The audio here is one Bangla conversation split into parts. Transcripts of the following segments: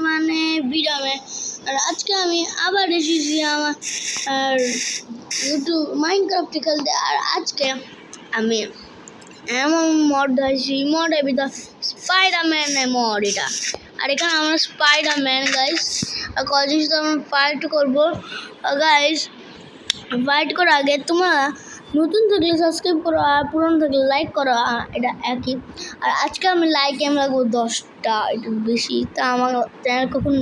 মানে বিরামে আর আজকে আমি আবার এসেছি আমার আর ইউটিউব মাইনক্রাফট খেলতে। আর আজকে আমি এমন মড ধরেছি, মডের ভিতর স্পাইডারম্যান মড এটা। আর এখানে আমরা স্পাইডারম্যান গাইস আর কদিন সাথে আমরা ফাইট করবো গাইস। ফাইট করার আগে তোমরা নতুন থাকলে সাবস্ক্রাইব করো আর পুরনো থাকলে লাইক করো, এটা একই। আর আজকে আমি লাইক আমি রাখবো 10টা, একটু বেশি। তা আমার চ্যানেল কখন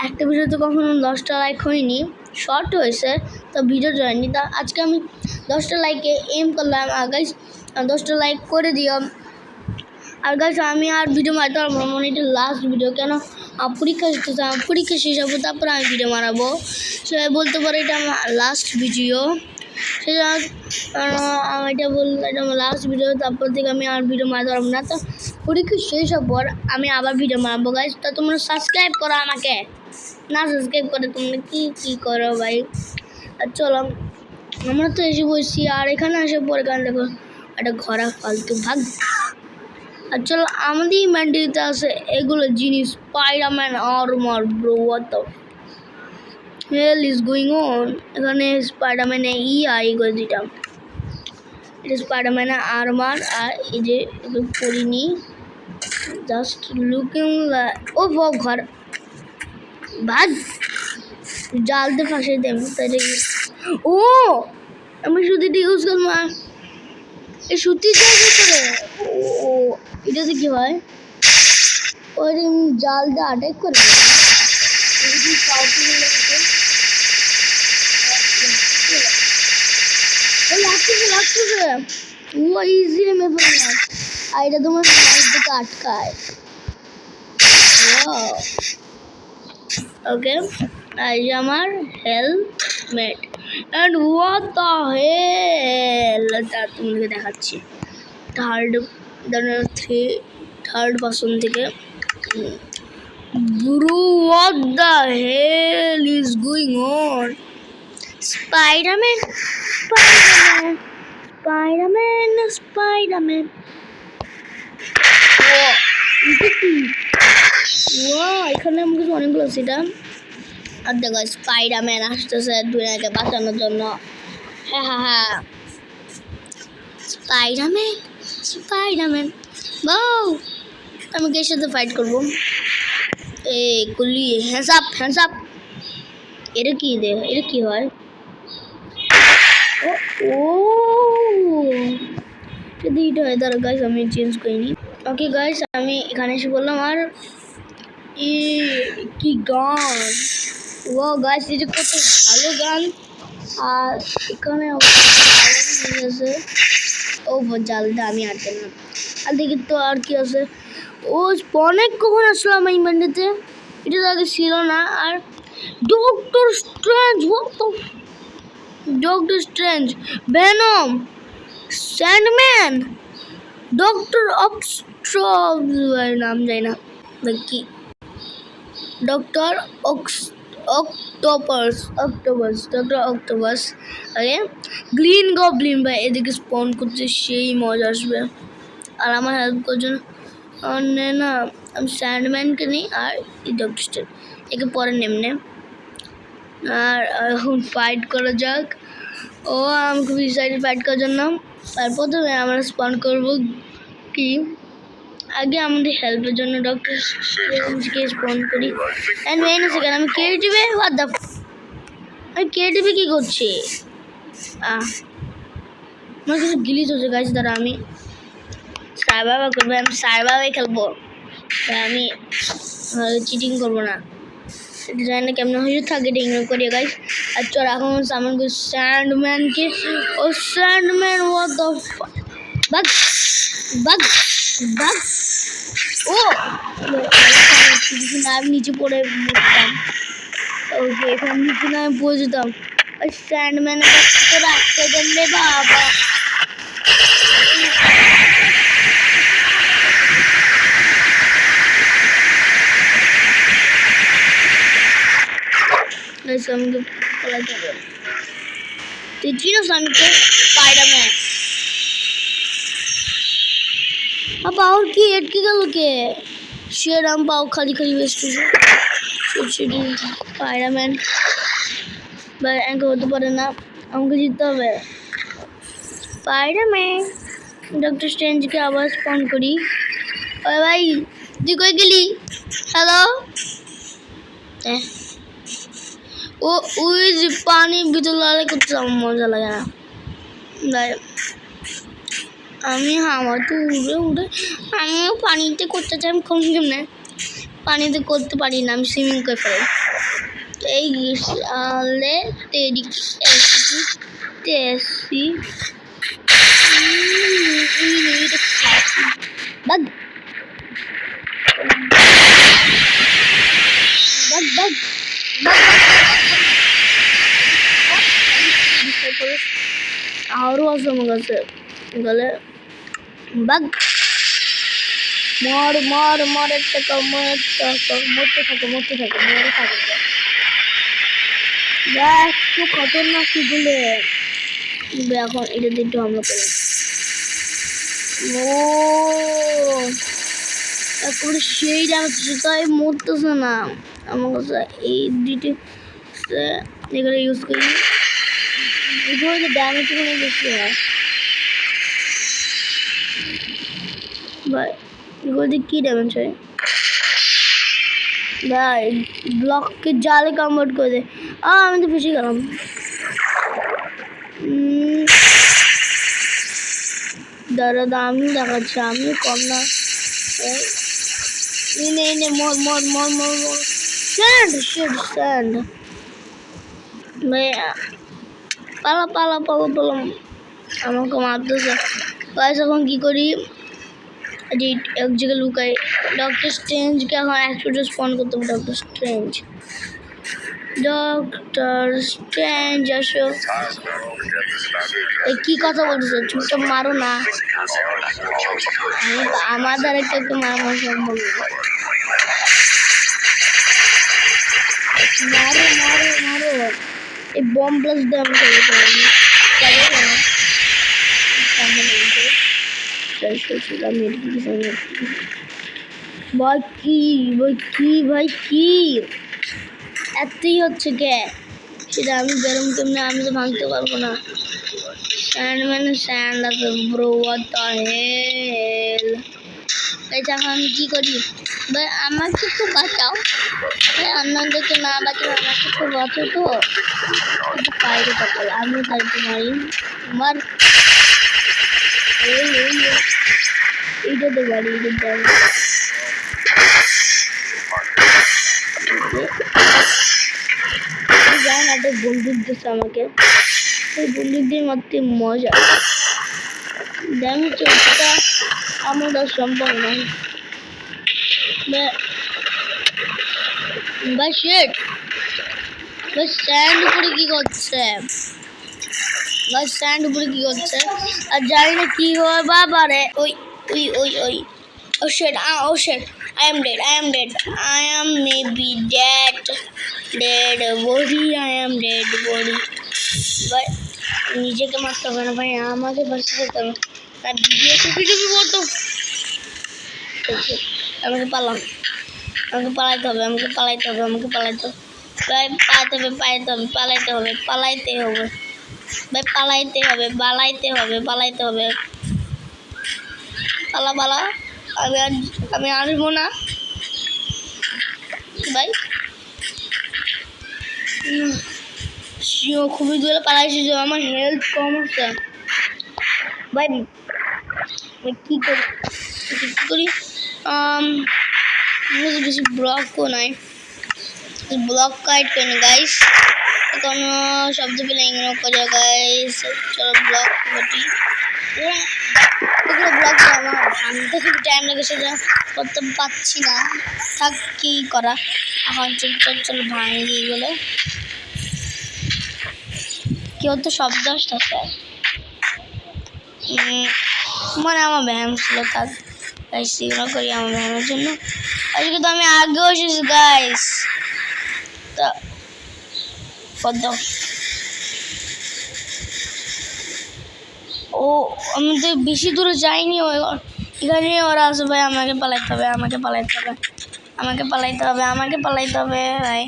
একটা ভিডিওতে কখনো 10টা লাইক হয়নি, শর্ট হয়েছে তো ভিডিও জয়নি। তা আজকে আমি 10টা লাইকে এম করলাম। আর গাইস 10টা লাইক করে দিও। আর গাইস আমি আর ভিডিও মারতে পারবো না, মানে এটা লাস্ট ভিডিও। কেন পরীক্ষা পরীক্ষা শেষ হবো তারপরে আমি ভিডিও মারাবো, সবাই বলতে পারে এটা আমার লাস্ট ভিডিও। সেটা এটা বললো এটা আমার লাস্ট ভিডিও, তারপর থেকে আমি আর ভিডিও মারতে পারবো না। তো পরীক্ষা শেষ হওয়ার পর আমি আবার ভিডিও মারবো গাইস। তা তোমরা সাবস্ক্রাইব করো আমাকে, না সাবস্ক্রাইব করে তোমরা কি করো ভাই। আর চলো আমরা তো এসে বসছি, আর এখানে আসে পরে এখানে দেখো একটা ঘোড়া ফালতু ভাগ। আর চলো আমাদের ইনভেন্টরিতে আছে এগুলো জিনিস, Spiderman armour bro, what the hell is going on. এখানে স্পাইডারম্যান করে দিটা, এটা স্পাইডারম্যানের আর্মার। আর এই যে পরিনি জাস্ট লুকিং ও ঘর ভাগ জালতে ফাঁসে দেব। ও আমি সুতিটা ইউজ করবো, এই সুতি করে ও এটাতে কি হয়, ওই জালটা অ্যাটাক করে আর এটা তোমার দিকে আটকায়। ওকে আর আমার helmet and what the hell, তা তোমাকে দেখাচ্ছি থার্ড পার্সন থেকে। Bro what the hell is going on. Spiderman Spiderman Spiderman Spiderman এখানে আমাকে অনেকগুলো সেটা। আর দেখো স্পাইডারম্যান আসতেছে দুনিয়াকে বাঁচানোর জন্য। হ্যাঁ স্পাইডারম্যান স্পাইডারম্যান বাউ। আমি কে সাথে ফাইট করবো? এই কুলি হ্যান্ডস আপ। এটা কি দে, এটা কি হয়? ও এটা হয় দাঁড়া গাইস, আমি চেঞ্জ করিনি। ওকে গাইস আমি এখানে এসে বললাম। আর কি গান, ও গাইস এটা কত ভালো গান। আর এখানে আছে ও জালটা আমি আটকে না। আর দেখি তো আর কি আছে। ও অনেক কখন আসলো আমার ইমান্ডিতে, এটা তো আগে ছিল না। আর doctor strange, doctor strange, venom, sandman, doctor নাম যায় না কি, ডক্টর অক্টোপাস, ডক্টর অক্টোপাস। আরে গ্রিন গবলিন ভাই এদিকে স্পন করতে সেই মজা আসবে। আর আমার হেল্প করার না আমি স্যান্ডম্যানকে নিই আর এই ডক্টর স্ট্রেঞ্জ একে পরে নেমনে। আর এখন ফাইট করা যাক। ও আমি খুব এক্সাইটেড ফাইট করার জন্য। আর প্রথমে আমরা স্পন করবো কি, আগে আমাদের হেল্পের জন্য ডক্টর স্ট্রেঞ্জকে স্পন করি। অ্যান্ড ওয়েট আ সেকেন্ড, আমি ক্রিয়েটিভে হোয়াট দ্য আমি ক্রিয়েটিভে কী করছি? আমার কিছু গিলিচ হচ্ছে গাইস, দ্বারা আমি সার্ভাইভার করবো, আমি সার্ভাইভার খেলবো, আমি চিটিং করবো না। জানি না কেমন হয়ে থাকে, এটা ইগনোর করি গাইস। আর চল এখন সামান করি স্যান্ডম্যানকে। ও sandman what the bug bug bug. ও আমি নিচে পড়ে মরতাম। ওকে এখানে নিচে না আমি পড়ে যেতাম। ওই স্যান্ডম্যানের কাছ থেকে রাখতে গেলে বাবা আমাকে পলাইতে হবে। তুই চিনোস আমি তো স্পাইডারম্যান। পাওয়ার কি আটকে গেল কে? शेर हम पाओ खाली खाली वेस्ट स्पाइडरमैन भाई एंक होते पारे ना हमको जीतते হবে स्पाइडरमैन डॉक्टर स्ट्रेंज के आवाज फोन करी ओए भाई তুই কই গেলি হ্যালো ও ওই যে পানি ভিতর লালে করতে আমার মজা লাগে না ভাই আমি হাওয়া তো উড়ে উড়ে আমিও পানিতে করতে চাই আমি কম কেমনে পানিতে করতে পারি না আমি সুইমিং করে ফেলি এই সালে তেরি এসি তেসি বাগ বাগ বাগ আরো আছে আমার কাছে গেলে বাগ মর মর মরে থাকো মরতে থাকো মরে থাকো দেখ তো খতরনাক কি বলে এখন এটা দিয়ে একটু হামলা করি ও তারপরে সেই ড্যামেজ তাই মরতেছে না আমার কাছে এই দুইটি এগুলো ইউজ করি এগুলো ড্যামেজ কোনো বেশি হয় ভাই এগুলো দিয়ে কী ড্যামেজ হয় ভাই ব্লককে জালে কনভার্ট করে দে আমি তো ফেসে গেলাম দাদা আমিও দেখাচ্ছি আমিও কম না নে মর মর মর মর মর স্যান্ড ভাই পালা পালা পালা পালা আমাকে মারতেছে গাইস এখন কি করি যে এক জায়গায় লুকাই ডক্টর স্ট্রেঞ্জকে এখন একসাথে স্পন করতে হবে ডক্টর স্ট্রেঞ্জ আসো এই কি কথা বলছো চুপচাপ মারো না আমার দ্বারা একটু মারা সম্ভব মারো মারো মারো এই বম প্লাস ড্যামেজ ভাই কি এতই হচ্ছে কে সেটা আমি বেরোম কেমনে আমি তো ভাঙতে পারবো না স্যান্ড মানে স্যান্ড আছে ব্রো হোয়াট দ্য হেল এখন আমি কি করি ভাই আমাকে একটু বাঁচাও ভাই অন্যদেরকে না বাঁচাও আমাকে একটু বাঁচাও তো একটু বাইরে থাকলে আমিও তাইতে মারি আমার এইটাতে বাড়ি এইটা জান একটা বন্দুক দিচ্ছে আমাকে ওই বন্দুক দিয়ে মারতে মজা ড্যামেজ ওটা আমার দ্বারা সম্ভব নয় বা শেট বা স্ট্যান্ড উপরে কি করছে আর জানি না কি হয় বাবারে ওই ওই ওই ওই ও শেট I am dead I am maybe dead body I am dead body ভাই নিজেকে মারতে হবে না ভাই আমাকে বাঁচতে যেতে হবে আর ভিডিও বলতো আমাকে পালাইতে হবে ভাই পালাইতে হবে ভাই পালাইতে হবে পালা আমি আসবো না ভাই খুবই দূরে পালাইছি যে আমার হেলথ কম হচ্ছে ভাই কি করি বেশি ব্লকও নাই ব্লক কাইট করি গাইস এখন শব্দ পেলে ইগনোর করে গাইস চলো ব্লক করি এগুলো ব্লক আমার ভাঙতে খুব টাইম লাগে সেটা করতে পারছি না থাক কি করা এখন চুপচাপ চলো ভাঙি এগুলো কেউ তো শব্দ আসতেছে মানে আমার ব্যায়াম ছিল থাক গাইস ইগনোর করি আমার ব্যায়ামের জন্য আজকে তো আমি আগেও এসেছি গাইস তা কত ও আমি তো বেশি দূরে যাইনি এখানে ওরা আছে ভাই, আমাকে পালাইতে হবে, আমাকে পালাইতে হবে, আমাকে পালাইতে হবে, আমাকে পালাইতে হবে ভাই,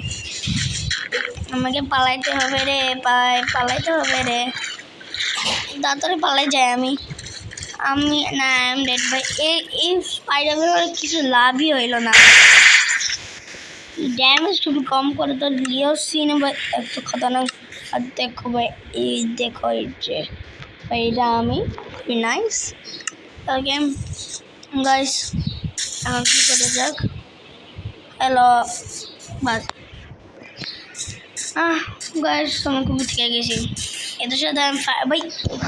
আমাকে পালাইতে হবে রে ভাই, পালাইতে হবে রে, তাড়াতাড়ি পালাই যায় আমি আমি না আই এম ডেড ভাই। এই স্পাইডারম্যানের কিছু লাভই হইল না, ড্যামেজ খুবই কম করে তো লিও সিন ভাই এত খতরনাক। আর দেখো ভাই, এই দেখো এই যে ভাই, এটা আমি খুবই নাইস। ওকে গাইস, এখন কি করে যাক, হ্যালো বাস গাইস, আমি খুব থেকে গেছি এদের সাথে। আমি ভাই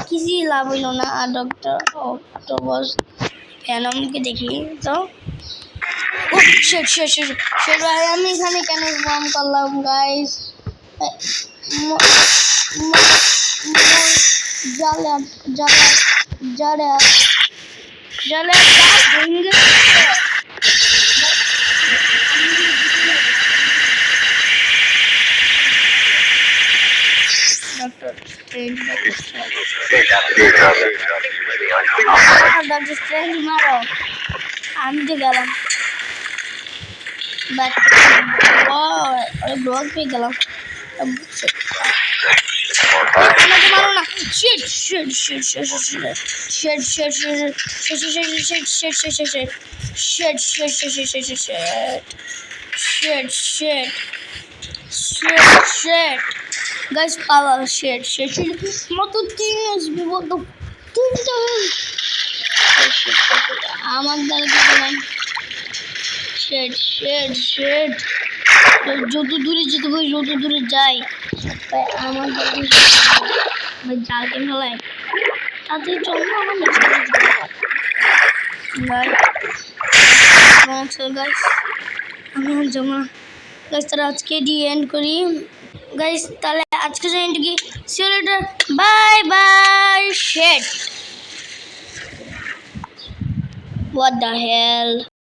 কিছুই লাভ হইল না। আর ডক্টর অক্টোপাস ভেনমকে দেখি তো, ও শিট শিট শিট শিট ভাই, আমি এখানে কেন বম করলাম গাইস? জালে জালে জালে জালে ভেঙে ডক্টর স্ট্রেঞ্জ মারো, আমি তো গেলাম বাট ব্লক পেয়ে গেলাম। আমাকে মারো না, shit shit shit shit shit shit shit shit shit shit shit shit shit shit shit shit shit shit guys, power shit মতো 3 এসবি বলতো 3টা আমার দ্বারা দিলাম shit shit shit যত দূরে যেতে ভাই, যত দূরে যাই ভাই আমার ভাই জালকে ফেলায় তাতে জন্য আমার গাইস আমি জমা গাইস, তারা আজকে ডি এন্ড করি গাইস, তাহলে আজকে যে এন্ড কি, see you later, bye bye shit, what the hell.